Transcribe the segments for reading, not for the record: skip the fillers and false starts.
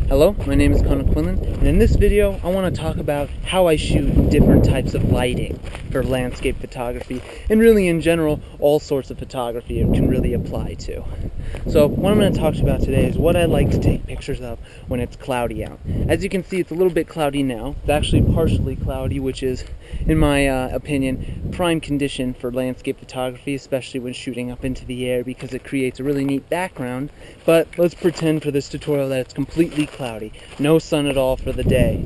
Hello, my name is Connor Quinlan, and in this video I want to talk about how I shoot different types of lighting for landscape photography, and really in general all sorts of photography it can really apply to. So what I'm going to talk about today is what I like to take pictures of when it's cloudy out. As you can see, it's a little bit cloudy now. It's actually partially cloudy, which is, in my opinion, prime condition for landscape photography, especially when shooting up into the air, because it creates a really neat background. But let's pretend for this tutorial that it's completely cloudy, no sun at all for the day.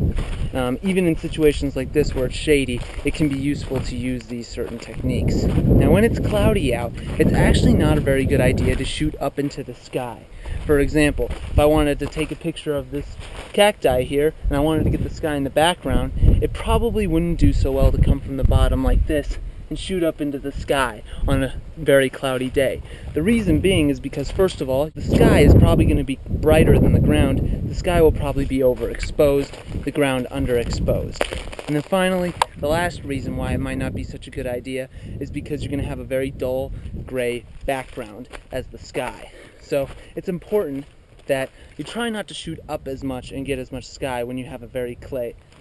Even in situations like this where it's shady, it can be useful to use these certain techniques. Now when it's cloudy out, it's actually not a very good idea to shoot up into the sky. For example, if I wanted to take a picture of this cacti here and I wanted to get the sky in the background, it probably wouldn't do so well to come from the bottom like this and shoot up into the sky on a very cloudy day. The reason being is because, first of all, the sky is probably going to be brighter than the ground. The sky will probably be overexposed, the ground underexposed. And then finally, the last reason why it might not be such a good idea is because you're going to have a very dull gray background as the sky. So it's important that you try not to shoot up as much and get as much sky when you have a very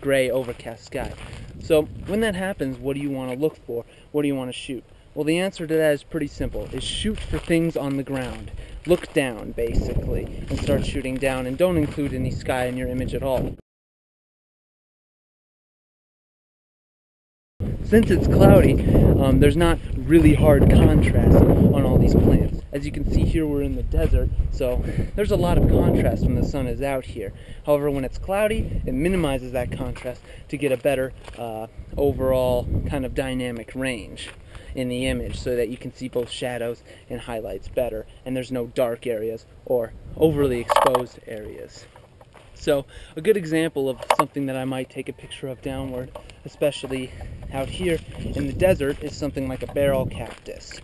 gray overcast sky. So when that happens, what do you want to look for? What do you want to shoot? Well, the answer to that is pretty simple, is shoot for things on the ground. Look down, basically, and start shooting down, and don't include any sky in your image at all. Since it's cloudy, there's not really hard contrast on all these plants. As you can see here, we're in the desert, so there's a lot of contrast when the sun is out here. However, when it's cloudy, it minimizes that contrast to get a better overall kind of dynamic range in the image, so that you can see both shadows and highlights better, and there's no dark areas or overly exposed areas. So a good example of something that I might take a picture of downward, especially out here in the desert, is something like a barrel cactus.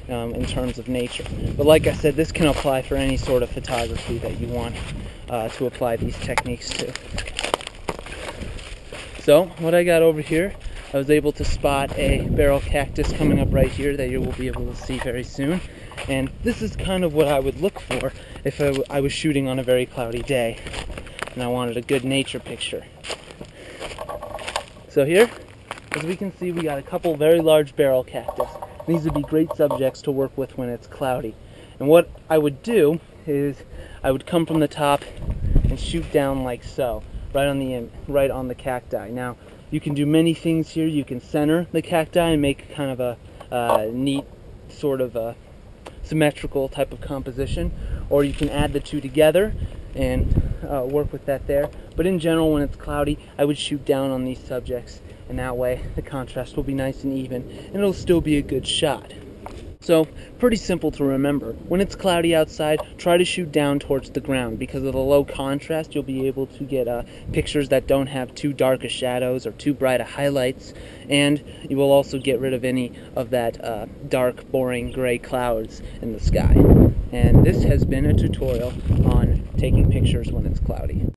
In terms of nature. But like I said, this can apply for any sort of photography that you want to apply these techniques to. So what I got over here, I was able to spot a barrel cactus coming up right here that you will be able to see very soon. And this is kind of what I would look for if I was shooting on a very cloudy day and I wanted a good nature picture. So here, as we can see, we got a couple very large barrel cactus. These would be great subjects to work with when it's cloudy. And what I would do is I would come from the top and shoot down like so, right on the cacti. Now, you can do many things here. You can center the cacti and make kind of a neat sort of a symmetrical type of composition, or you can add the two together and work with that there. But in general, when it's cloudy, I would shoot down on these subjects, and that way the contrast will be nice and even, and it'll still be a good shot. So, pretty simple to remember. When it's cloudy outside, try to shoot down towards the ground. Because of the low contrast, you'll be able to get pictures that don't have too dark a shadows or too bright a highlights, and you will also get rid of any of that dark, boring gray clouds in the sky. And this has been a tutorial on taking pictures when it's cloudy.